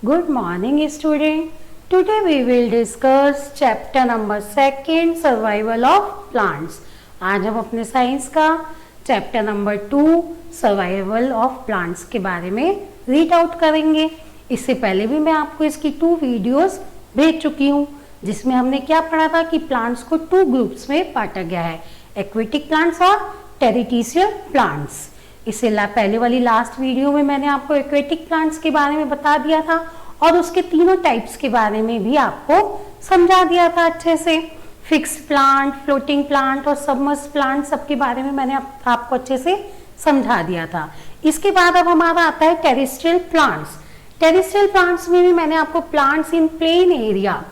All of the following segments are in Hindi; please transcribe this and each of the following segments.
Good morning student. Today we will discuss chapter number 2 survival of plants. आज हम अपने साइंस का chapter number 2 survival of plants के बारे में रीड आउट करेंगे। इससे पहले भी मैं आपको इसकी 2 वीडियोस भेज चुकी हूँ जिसमें हमने क्या पढ़ा था कि प्लांट्स को 2 ग्रुप्स में बांटा गया है, एक्वेटिक प्लांट्स और टेरिटिशियल प्लांट्स। इससे पहले वाली लास्ट वीडियो में मैंने आपको एक्वेटिक प्लांट्स के बारे में बता दिया था और उसके तीनों टाइप्स के बारे में भी आपको समझा दिया था अच्छे से। फिक्स्ड प्लांट, फ्लोटिंग प्लांट और सबमर्ज प्लांट सबके बारे में मैंने आपको अच्छे से समझा दिया था। इसके बाद अब हमारा आता है टेरेस्ट्रियल प्लांट्स। टेरेस्ट्रियल प्लांट्स में भी मैंने आपको प्लांट्स इन प्लेन एरिया,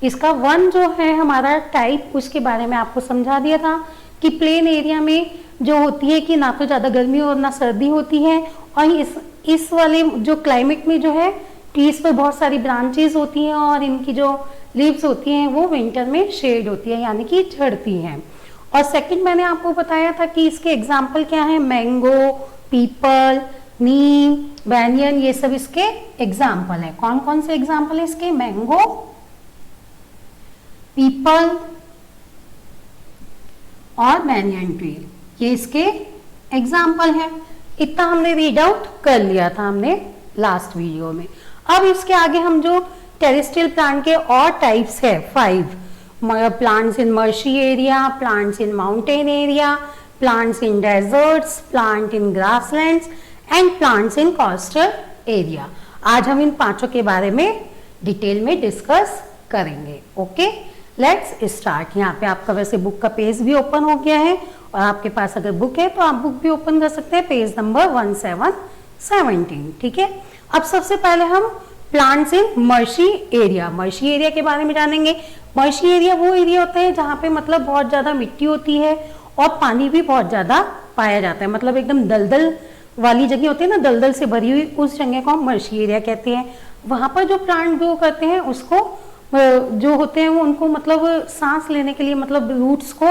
इसका वन जो है हमारा टाइप, उसके बारे में आपको समझा दिया था कि प्लेन एरिया में जो होती है कि ना तो ज़्यादा गर्मी और ना सर्दी होती है, और इस वाले जो क्लाइमेट में जो है ट्रीज पर बहुत सारी ब्रांचेस होती हैं और इनकी जो लीव्स होती हैं वो विंटर में शेड होती है, यानी कि झड़ती हैं। और सेकंड मैंने आपको बताया था कि इसके एग्जाम्पल क्या है, मैंगो, पीपल, नीम, बैनियन, ये सब इसके एग्जाम्पल है। कौन कौन से एग्जाम्पल है इसके? मैंगो, पीपल और बैनियन ट्री, ये इसके एग्जाम्पल है। इतना हमने रीड आउट कर लिया था हमने लास्ट वीडियो में। अब इसके आगे हम जो टेरेस्ट्रियल प्लांट के और टाइप्स है 5, plants in marshy area, plants in mountain area, plants in deserts, plant in grasslands and plants in coastal area. आज हम इन पांचों के बारे में डिटेल में डिस्कस करेंगे। Okay, let's start. यहाँ पे आपका वैसे बुक का पेज भी ओपन हो गया है और आपके पास अगर बुक है तो आप बुक भी ओपन कर सकते हैं, पेज नंबर 1717। ठीक है, अब सबसे पहले हम plants in marshy area, मर्शी area के बारे में जानेंगे। मर्शी एरिया वो एरिया होता है जहाँ पे मतलब बहुत ज्यादा मिट्टी होती है और पानी भी बहुत ज्यादा पाया जाता है, मतलब एकदम दलदल वाली जगह होती है ना, दलदल से भरी हुई, उस जगह को हम मर्शी एरिया कहते हैं। वहां पर जो प्लांट ग्रो करते हैं उसको जो होते हैं वो उनको मतलब सांस लेने के लिए मतलब रूट्स को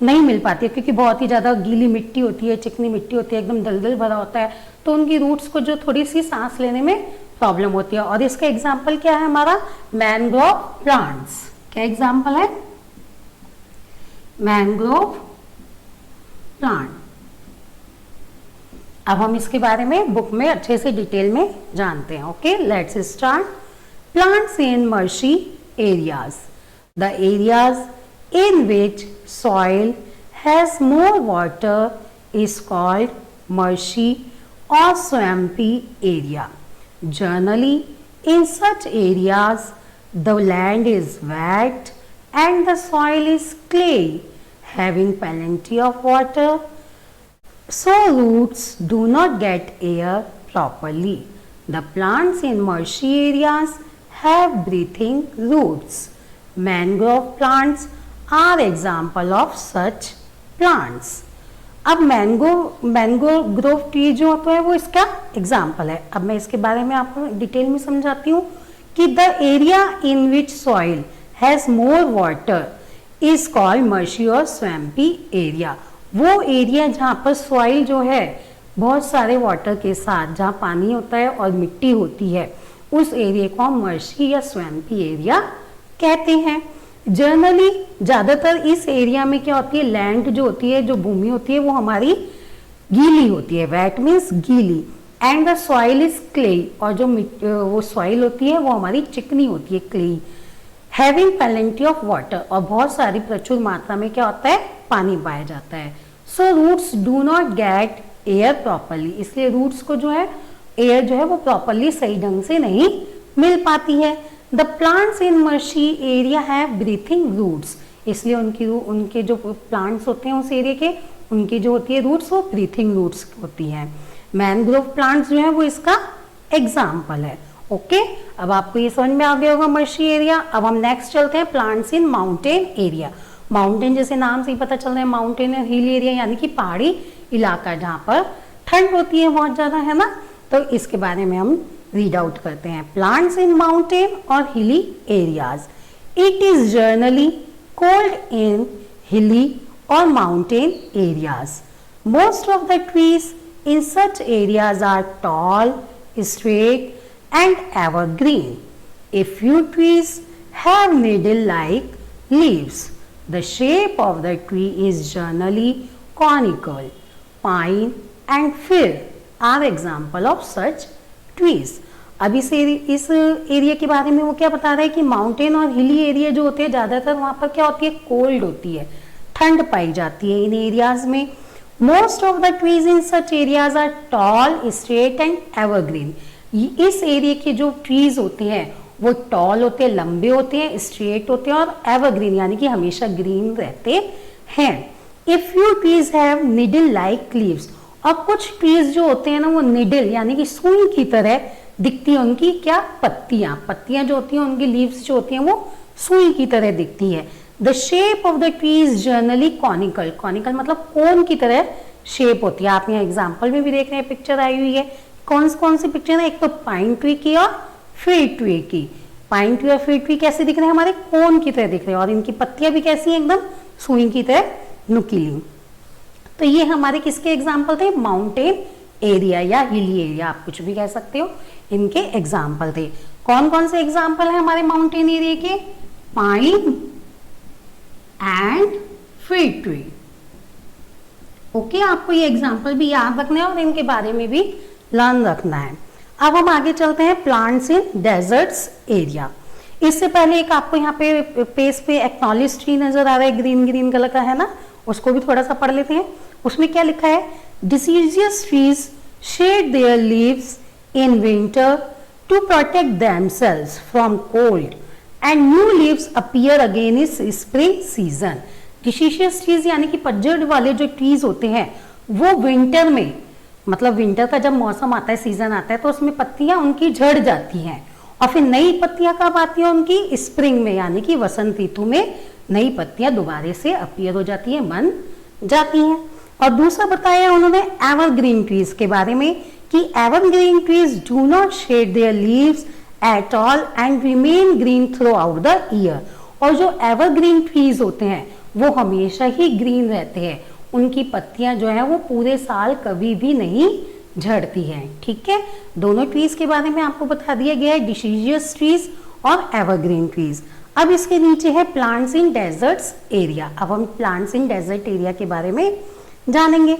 नहीं मिल पाती है, क्योंकि बहुत ही ज्यादा गीली मिट्टी होती है, चिकनी मिट्टी होती है, एकदम दलदल भरा होता है, तो उनकी रूट्स को जो थोड़ी सी सांस लेने में प्रॉब्लम होती है। और इसका एग्जाम्पल क्या है हमारा? Mangrove plants. क्या एग्जाम्पल है? Mangrove plant. अब हम इसके बारे में बुक में अच्छे से डिटेल में जानते हैं। Okay, let's start. Plants in marshy areas, the areas in which soil has more water is called marshy or swampy area. Generally, in such areas, the land is wet and the soil is clay, having plenty of water, so roots do not get air properly. The plants in marshy areas have breathing roots. Mangrove plants are example of such plants. अब मैंगो ग्रोव ट्री जो होता है वो इसका एग्जाम्पल है। अब मैं इसके बारे में आपको डिटेल में समझाती हूँ कि the area in which soil has more water is called marshy और स्वैम्पी एरिया। वो एरिया जहाँ पर सॉइल जो है बहुत सारे वाटर के साथ, जहाँ पानी होता है और मिट्टी होती है, उस एरिया को हम मर्शी या स्वैम्पी एरिया कहते हैं। जनरली ज्यादातर इस एरिया में क्या होती है, लैंड जो होती है, जो भूमि होती है वो हमारी गीली होती है, वेट मीन्स गीली, and the soil is clay, और जो वो सॉइल होती है वो हमारी चिकनी होती है, clay, having plenty of water, और बहुत सारी प्रचुर मात्रा में क्या होता है, पानी पाया जाता है। So roots do not get air properly, इसलिए रूट्स को जो है एयर जो है वो प्रॉपरली सही ढंग से नहीं मिल पाती है। The plants in marshy area have breathing roots, इसलिए उनके जो प्लांट्स होते हैं उस एरिया के, उनकी जो होती है रूट्स वो ब्रीथिंग रूट्स होती हैं। मैंग्रोव प्लांट्स जो है वो इसका एग्जाम्पल है। ओके, अब आपको ये समझ में आ गया होगा मर्शी एरिया। अब हम नेक्स्ट चलते हैं plants in mountain area. Mountain जैसे नाम से ही पता चल रहा है, माउंटेन और हिल एरिया यानी कि पहाड़ी इलाका जहाँ पर ठंड होती है बहुत ज्यादा, है ना, तो इसके बारे में हम रीड आउट करते हैं। प्लांट्स इन माउंटेन और hilly areas, it is generally cold in हिली और mountain areas. Most of the trees in such areas are tall, straight and evergreen. A few trees have needle-like leaves. The shape of the tree is generally conical. Pine and fir are example of such trees. अब इस एरिया के बारे में वो क्या बता रहा है कि माउंटेन और हिली एरिया जो होते हैं ज़्यादातर वहाँ पर क्या होती है, कोल्ड होती है, ठंड पाई जाती है इन एरियाज में. Most of the trees in such areas are tall, straight and evergreen. इस एरिया के जो ट्रीज होते हैं वो टॉल होते हैं, लंबे होते हैं, स्ट्रेट होते हैं और एवरग्रीन यानी कि हमेशा ग्रीन रहते हैं. If you trees have needle like leaves, और कुछ ट्रीज जो होते हैं ना वो निडल यानी कि सुई की तरह दिखती है उनकी क्या, पत्तियां जो होती हैं उनकी लीव्स जो होती हैं वो सुई की तरह दिखती है. The shape of the tree is generally conical. Conical मतलब कोन की तरह शेप होती है. आप यहाँ एग्जाम्पल में भी देख रहे हैं, पिक्चर आई हुई है. कौन सी पिक्चर है, एक तो पाइन ट्री की और फिर ट्री की. पाइन ट्री और फिर ट्री कैसे दिख रहे हैं, हमारे कोन की तरह दिख रहे हैं और इनकी पत्तियां भी कैसी हैं, एकदम सुई की तरह नुकीली. तो ये हमारे किसके एग्जाम्पल थे, माउंटेन एरिया या हिली एरिया, आप कुछ भी कह सकते हो, इनके एग्जाम्पल थे. कौन से एग्जाम्पल है हमारे माउंटेन एरिया के, pine and fig tree. Okay, आपको ये एग्जाम्पल भी याद रखना है और इनके बारे में भी लर्न रखना है. अब हम आगे चलते हैं प्लांट्स इन डेजर्ट्स एरिया. इससे पहले एक आपको यहाँ पे पेज पे एक्नॉलेज ट्री नजर आ रहा है, ग्रीन कलर का है ना, उसको भी थोड़ा सा पढ़ लेते हैं. उसमें क्या लिखा है, deciduous trees shed their leaves in winter to protect themselves from cold and new leaves appear again in spring season. Deciduous trees यानी कि पतझड़ वाले जो ट्रीज होते हैं वो विंटर में, मतलब विंटर का जब मौसम आता है, सीजन आता है, तो उसमें पत्तियां उनकी झड़ जाती हैं और फिर नई पत्तियां कब आती हैं उनकी, स्प्रिंग में यानी कि वसंत ऋतु में नई पत्तियां दोबारा से अपीयर हो जाती हैं, बन जाती हैं. और दूसरा बताया उन्होंने एवरग्रीन ट्रीज के बारे में कि evergreen trees do not shade there leaves at all and remain green through out the year. और जो एवरग्रीन ट्रीज होते हैं वो हमेशा ही ग्रीन रहते हैं, उनकी पत्तियां जो है वो पूरे साल कभी भी नहीं झड़ती हैं. ठीक है, दोनों ट्रीज के बारे में आपको बता दिया गया है, डिसीजियस ट्रीज और एवरग्रीन ट्रीज. अब इसके नीचे है प्लांट्स इन डेजर्ट्स एरिया. अब हम प्लांट्स इन डेजर्ट एरिया के बारे में जानेंगे.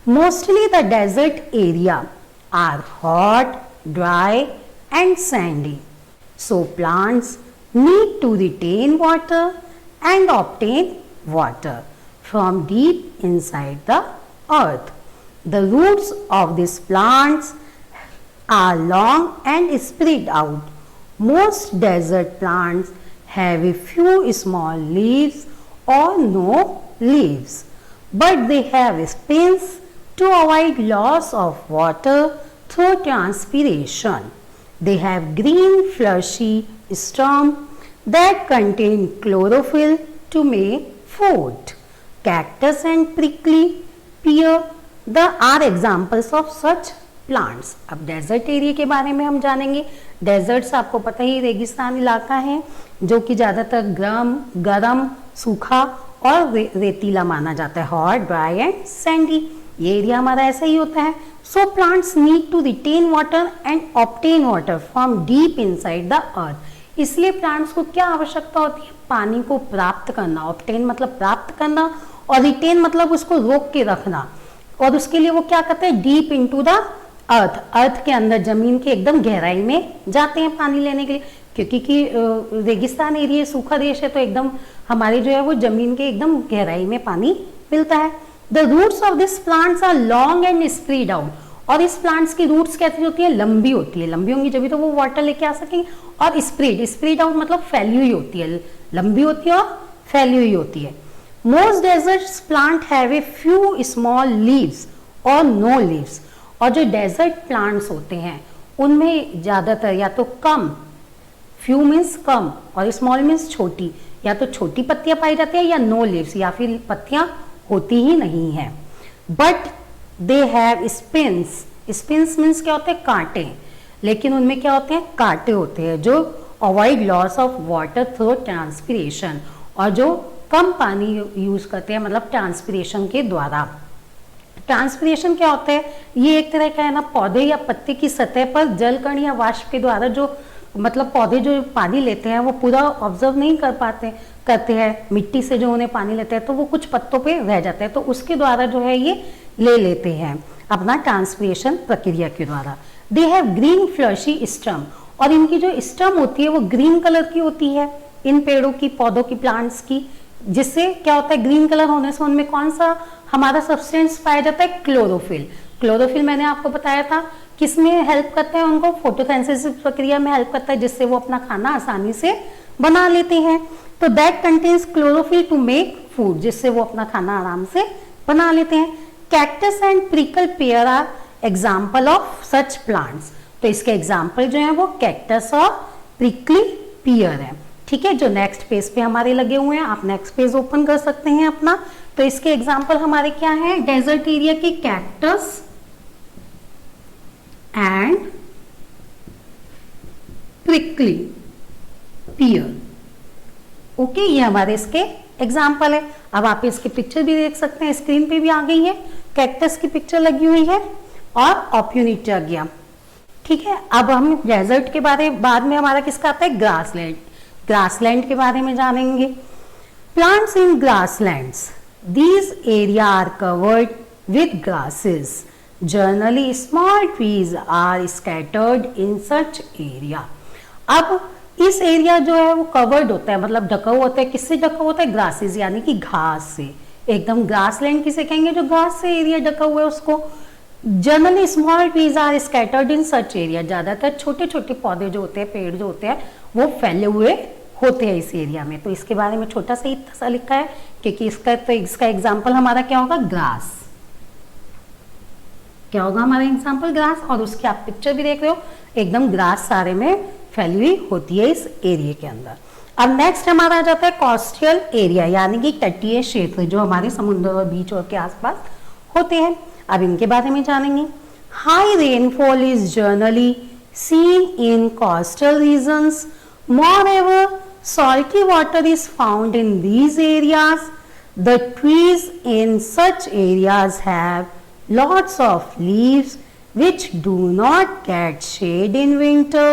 Mostly the desert area are hot, dry and sandy, so plants need to retain water and obtain water from deep inside the earth. The roots of these plants are long and spread out. Most desert plants have a few small leaves or no leaves, but they have spines to avoid loss of water through transpiration. They have green fleshy stem that contain chlorophyll to make food. Cactus and prickly pear are examples of such plants. अब डेजर्ट एरिया के बारे में हम जानेंगे. डेजर्ट्स आपको पता ही रेगिस्तान इलाका है जो कि ज़्यादातर गर्म, सूखा और रेतीला माना जाता है, हॉट, ड्राई एंड सैंडी. ये एरिया हमारा ऐसा ही होता है. So plants need to retain water and obtain water from deep inside the earth. इसलिए प्लांट्स को क्या आवश्यकता होती है, पानी को प्राप्त करना. ऑब्टेन मतलब प्राप्त करना और रिटेन मतलब उसको रोक के रखना. और उसके लिए वो क्या करते हैं, डीप इनटू द अर्थ, अर्थ के अंदर, जमीन के एकदम गहराई में जाते हैं पानी लेने के लिए. क्योंकि रेगिस्तान एरिया, सूखा देश है, तो एकदम हमारे जो है वो जमीन के एकदम गहराई में पानी मिलता है. The roots of this plants are long and spread out. और इस प्लांट्स की रूट्स कैसी होती है, लंबी होती है. लंबी होंगी जब तो वो वाटर लेके आ सकेंगे. और स्प्रेड आउट मतलब फैली हुई होती है, लंबी होती है और फैली हुई होती है. Most desert plants have a few small leaves or no leaves. और जो डेजर्ट प्लांट्स होते हैं उनमें ज़्यादातर या तो कम, few means कम और small means छोटी, या तो छोटी पत्तियां पाई जाती है या no leaves, या फिर पत्तियां होती ही नहीं है. But they have spines. Spines means क्या होते हैं, कांटे. लेकिन उनमें क्या होते हैं, कांटे होते हैं जो avoid loss of water through transpiration, और जो कम पानी यूज करते हैं, मतलब ट्रांसपिरेशन के द्वारा. ट्रांसपिरेशन क्या होता है, ये एक तरह का है ना पौधे या पत्ते की सतह पर जल कण या वाष्प के द्वारा जो मतलब पौधे जो पानी लेते हैं वो पूरा ऑब्जर्व नहीं कर पाते करते हैं, मिट्टी से जो उन्हें पानी लेते हैं तो वो कुछ पत्तों पे रह जाते हैं, तो उसके द्वारा जो है ये ले लेते हैं अपना ट्रांसपिरेशन प्रक्रिया के द्वारा। दे हैव ग्रीन फ्लशी स्टम, और इनकी जो स्टम होती है वो ग्रीन कलर की होती है इन पेड़ों की, पौधों की, प्लांट्स की, जिससे क्या होता है ग्रीन कलर होने से उनमें कौन सा हमारा सब्सटेंस पाया जाता है, क्लोरोफिल। क्लोरोफिल मैंने आपको बताया था किसमें हेल्प करता है, उनको फोटोसिंथेसिस प्रक्रिया में हेल्प करता है, जिससे वो अपना खाना आसानी से बना लेते हैं। तो that contains chlorophyll to make food, जिससे वो अपना खाना आराम से बना लेते हैं। Cactus and prickly pear are example of such plants, तो इसके एग्जाम्पल जो है वो कैक्टस और प्रिकली पियर है। ठीक है, जो नेक्स्ट पेज पे हमारे लगे हुए हैं, आप नेक्स्ट पेज ओपन कर सकते हैं अपना। तो इसके एग्जाम्पल हमारे क्या है, डेजर्ट एरिया के cactus and prickly peer. Okay, ये हमारे इसके एग्जाम्पल है। अब आप इसकी पिक्चर भी देख सकते हैं, स्क्रीन पे भी आ गई है, कैक्टस की पिक्चर लगी हुई है और ऑप्यूनिटागिया। ठीक है, अब हम डेजर्ट के बारे बाद में हमारा किसका आता है, ग्रासलैंड। ग्रासलैंड के बारे में जानेंगे। Plants in grasslands, these area are covered with grasses, generally small trees are scattered in such area. अब इस एरिया जो है वो कवर्ड होता है, मतलब ढका हुआ होता है, किससे ढका होता है, ग्रासेस यानी कि घास से। एकदम ग्रासलैंड किसे कहेंगे, जो घास से एरिया ढका हुआ है उसको। Generally small trees are scattered in such area, ज्यादातर छोटे छोटे पौधे जो होते हैं, पेड़ जो होते हैं वो फैले हुए होते हैं इस एरिया में। तो इसके बारे में छोटा सा इतना सा लिखा है क्योंकि इसका एग्जाम्पल हमारा क्या होगा, ग्रास। क्या होगा हमारा एग्जाम्पल, ग्रास। और उसकी आप पिक्चर भी देख रहे हो, एकदम ग्रास सारे में फैली हुई होती है इस एरिया के अंदर। अब नेक्स्ट हमारा आ जाता है कोस्टल एरिया, यानी कि तटीय क्षेत्र जो हमारे समुद्र और बीच और के आसपास होते हैं। अब इनके बारे में जानेंगे। High rainfall is generally seen in coastal regions. Moreover, salty water is found in these areas. The trees in such areas have lots of leaves which do not get shade in winter.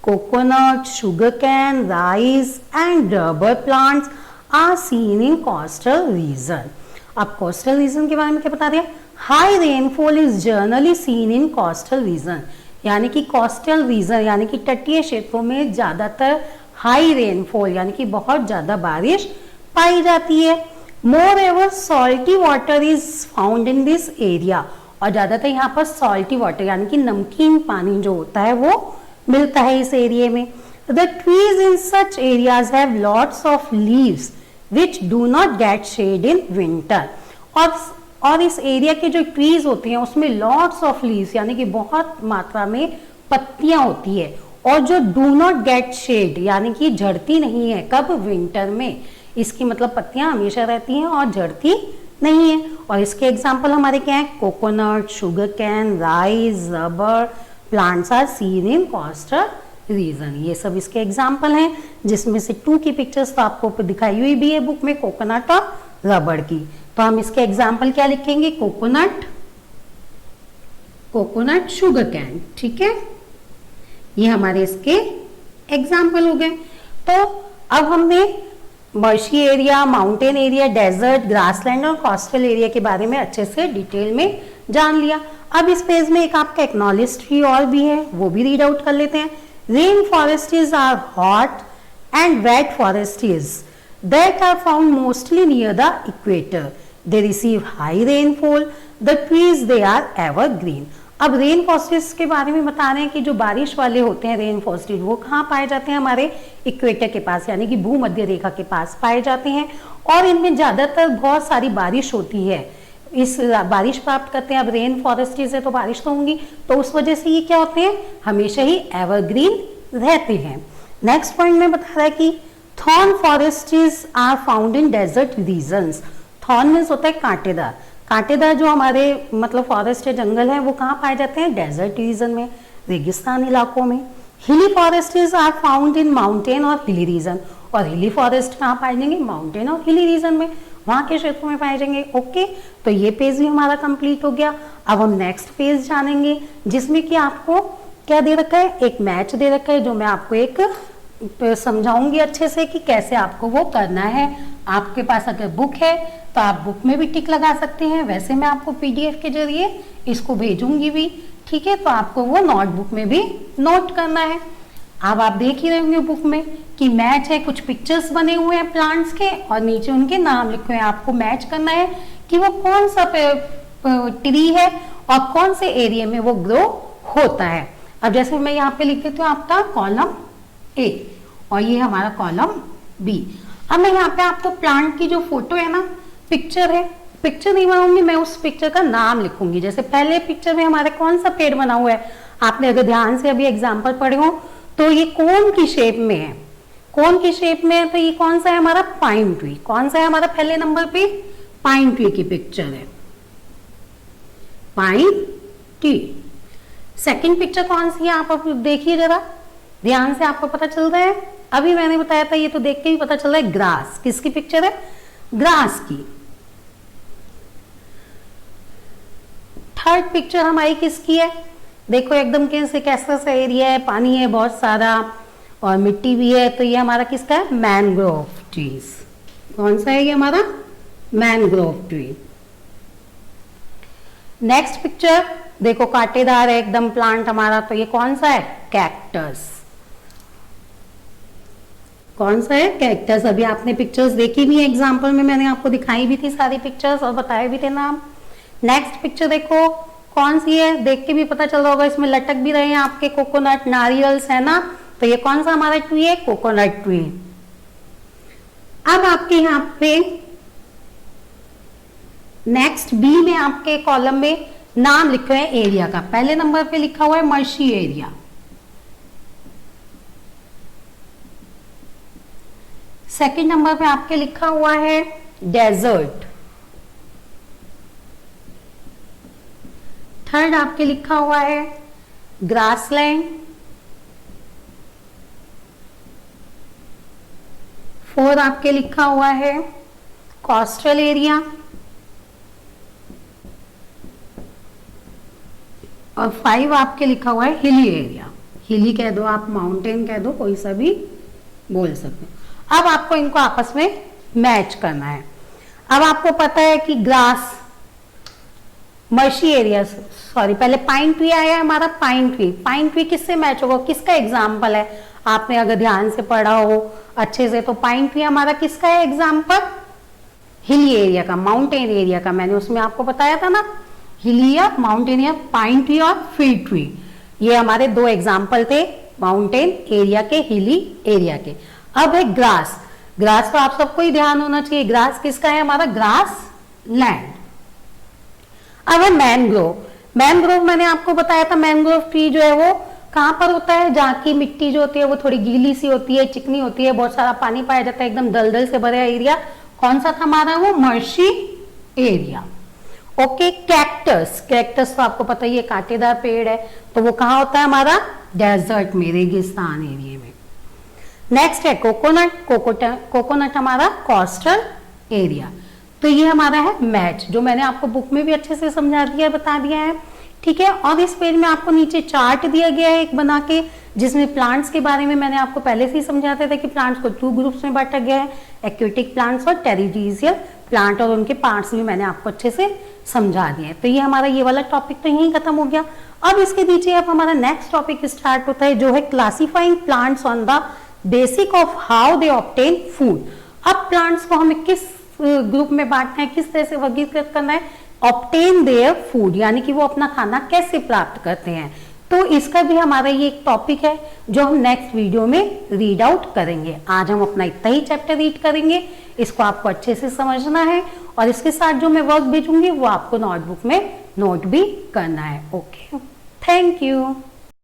Coconut, sugarcane, rice and rubber plants are seen in coastal region. अब coastal region के बारे में क्या बता रहे हैं, high rainfall is generally seen in coastal region, यानी कि कोस्टल रीजन यानी कि तटीय क्षेत्रों में ज्यादातर हाई रेनफॉल यानी कि बहुत ज्यादा बारिश पाई जाती है। Moreover salty water is found in this area, और ज्यादातर यहाँ पर सॉल्टी वाटर यानी कि नमकीन पानी जो होता है वो मिलता है इस एरिया में। The trees in such areas have lots of leaves which do not get shed in winter, और इस एरिया के जो ट्रीज होते हैं उसमें लॉट्स ऑफ लीव्स यानी कि बहुत मात्रा में पत्तियां होती है, और जो डू नॉट गेट शेड यानी कि झड़ती नहीं है, कब, विंटर में। इसकी मतलब पत्तियां हमेशा रहती हैं और झड़ती नहीं है। और इसके एग्जाम्पल हमारे क्या है, coconut, sugar cane, rice, rubber plants are seen in coastal region. ये सब इसके एग्जाम्पल हैं, जिसमें से 2 की पिक्चर्स तो आपको दिखाई हुई भी है बुक में, कोकोनट और रबर की। तो हम इसके एग्जाम्पल क्या लिखेंगे, कोकोनट, कोकोनट, शुगर कैन। ठीक है, ये हमारे इसके एग्जाम्पल हो गए। तो अब हमने marshy area, mountain area, desert, grassland और कोस्टल एरिया के बारे में अच्छे से डिटेल में जान लिया। अब इस पेज में एक आपका एक्नॉलेज ट्री और भी है, वो भी रीड आउट कर लेते हैं। Rain forests are hot and wet forests that are found mostly near the equator. They receive high rainfall. The trees they are evergreen. अब रेन फॉरेस्ट्स के बारे में बता रहे हैं कि जो बारिश वाले होते हैं रेन फॉरेस्ट, वो कहाँ पाए जाते हैं, हमारे इक्वेटर के पास यानी कि भूमध्य रेखा के पास पाए जाते हैं, और इनमें ज्यादातर बहुत सारी बारिश होती है, इस बारिश प्राप्त करते हैं। अब रेन फॉरेस्ट्स है तो बारिश तो होंगी, तो उस वजह से ये क्या होते हैं, हमेशा ही एवरग्रीन रहते हैं। नेक्स्ट पॉइंट में बता रहा है कि thorn forests are found in desert regions. Thorn means होता है कांटेदार, कांटेदार जो हमारे मतलब फॉरेस्ट है, जंगल है, वो कहाँ पाए जाते हैं, डेजर्ट रीजन में, रेगिस्तान इलाकों में। Hilly forests are found in mountain और हिली रीजन, और हिली फॉरेस्ट कहाँ पाए जाएंगे, माउंटेन और हिली रीजन में। वहां के क्षेत्रों में पाए जाएंगे। ओके, तो ये पेज भी हमारा कंप्लीट हो गया। अब हम नेक्स्ट पेज जानेंगे जिसमें कि आपको क्या दे रखा है, एक मैच दे रखा है जो मैं आपको एक समझाऊंगी अच्छे से कि कैसे आपको वो करना है। आपके पास अगर बुक है तो आप बुक में भी टिक लगा सकते हैं, वैसे मैं आपको पीडीएफ के जरिए इसको भेजूंगी भी, ठीक है। तो आपको वो नोटबुक में भी नोट करना है। अब आप देख ही रहे होंगे बुक में कि मैच है, कुछ पिक्चर्स बने हुए हैं प्लांट्स के और नीचे उनके नाम लिखे हुए हैं। आपको मैच करना है कि वो कौन सा ट्री है और कौन से एरिया में वो ग्रो होता है। अब जैसे मैं यहाँ पे लिख देती हूँ आपका कॉलम ए और ये हमारा कॉलम बी। अब मैं यहाँ पे आपको प्लांट की जो फोटो है ना, पिक्चर है, पिक्चर नहीं बनाऊंगी मैं, उस पिक्चर का नाम लिखूंगी। जैसे पहले पिक्चर में हमारे कौन सा पेड़ बना हुआ है, आपने अगर ध्यान से अभी एग्जाम्पल पढ़े हो तो ये कोन की शेप में है, कोन की शेप में है। तो ये कौन सा है हमारा, पाइन ट्री। कौन सा है हमारा पहले नंबर पे, पाइन ट्री की पिक्चर है, पाइन ट्री। सेकंड पिक्चर कौन सी है आप देखिए जरा ध्यान से, आपको पता चल रहा है, अभी मैंने बताया था ये तो देख के भी पता चल रहा है, ग्रास। किसकी पिक्चर है, ग्रास की। थर्ड पिक्चर हमारी किसकी है, देखो एकदम कैसा सा एरिया है, पानी है बहुत सारा और मिट्टी भी है। तो ये हमारा किसका है, मैनग्रोव ट्रीज। कौन सा है ये हमारा, मैनग्रोव ट्री। नेक्स्ट पिक्चर देखो कांटेदार है एकदम प्लांट हमारा, तो ये कौन सा है, कैक्टस। कौन सा है, कैक्टस। अभी आपने पिक्चर्स देखी भी है, एग्जाम्पल में मैंने आपको दिखाई भी थी सारी पिक्चर्स और बताए भी थे नाम। नेक्स्ट पिक्चर देखो कौन सी है, देख के भी पता चल रहा होगा, इसमें लटक भी रहे हैं आपके कोकोनट, नारियल्स है ना। तो ये कौन सा हमारा ट्री है, कोकोनट ट्री। अब आपके यहाँ पे नेक्स्ट बी में आपके कॉलम में नाम लिखे हैं एरिया का। पहले नंबर पे लिखा हुआ है मर्शी एरिया, सेकंड नंबर पे आपके लिखा हुआ है डेजर्ट, थर्ड आपके लिखा हुआ है ग्रासलैंड, फोर्थ आपके लिखा हुआ है कोस्टल एरिया और 5 आपके लिखा हुआ है हिली एरिया। हिली कह दो आप, माउंटेन कह दो, कोई सा भी बोल सकते हो। अब आपको इनको आपस में मैच करना है। अब आपको पता है कि ग्रास, मर्शी एरिया, सॉरी पहले पाइन ट्री आया है हमारा, पाइन ट्री। पाइन ट्री किससे मैच होगा, किसका एग्जाम्पल है, आपने अगर ध्यान से पढ़ा हो अच्छे से तो पाइन ट्री हमारा किसका है एग्जाम्पल, हिली एरिया का, माउंटेन एरिया का। मैंने उसमें आपको बताया था ना, हिली या माउंटेन या पाइन ट्री और फील्ड ट्री, ये हमारे दो एग्जाम्पल थे माउंटेन एरिया के, हिली एरिया के। अब है ग्रास। ग्रास तो आप सबको ही ध्यान होना चाहिए, ग्रास किसका है हमारा, ग्रास लैंड। अब है मैनग्रोव। मैनग्रोव मैंने आपको बताया था, मैनग्रोव ट्री जो है वो कहां पर होता है, जहाँ की मिट्टी जो होती है वो थोड़ी गीली सी होती है, चिकनी होती है, बहुत सारा पानी पाया जाता है, एकदम दलदल से भरा एरिया। कौन सा था हमारा वो, मर्शी एरिया। Okay, cactus. कैक्टस तो आपको पता ही है कांटेदार पेड़ है, तो वो कहाँ होता है हमारा, डेजर्ट में, रेगिस्तान एरिया में। नेक्स्ट है कोकोनट। कोकोनट हमारा कोस्टल एरिया। तो ये हमारा है मैच, जो मैंने आपको बुक में भी अच्छे से समझा दिया, बता दिया है, ठीक है। और इस पेज में आपको नीचे चार्ट दिया गया है एक बना के, जिसमें प्लांट्स के बारे में मैंने आपको पहले से ही समझाते थे कि प्लांट्स को 2 ग्रुप्स में बांटा गया है, एक्वेटिक प्लांट्स और टेरिडोरियल प्लांट, और उनके पार्ट्स भी मैंने आपको अच्छे से समझा दिए। तो ये हमारा ये वाला टॉपिक तो यहीं खत्म हो गया। अब इसके नीचे अब हमारा नेक्स्ट टॉपिक स्टार्ट होता है, जो है classifying plants on the basic of how they obtain food. अब प्लांट्स को हमें किस ग्रुप में बांटना है, किस तरह से वर्गीकृत करना है, ऑब्टेन देयर फूड, यानी कि वो अपना खाना कैसे प्राप्त करते हैं। तो इसका भी हमारा ये एक टॉपिक है जो हम नेक्स्ट वीडियो में रीड आउट करेंगे। आज हम अपना इतना ही चैप्टर रीड करेंगे, इसको आपको अच्छे से समझना है और इसके साथ जो मैं वर्क भेजूंगी वो आपको नोटबुक में नोट भी करना है। Okay, thank you.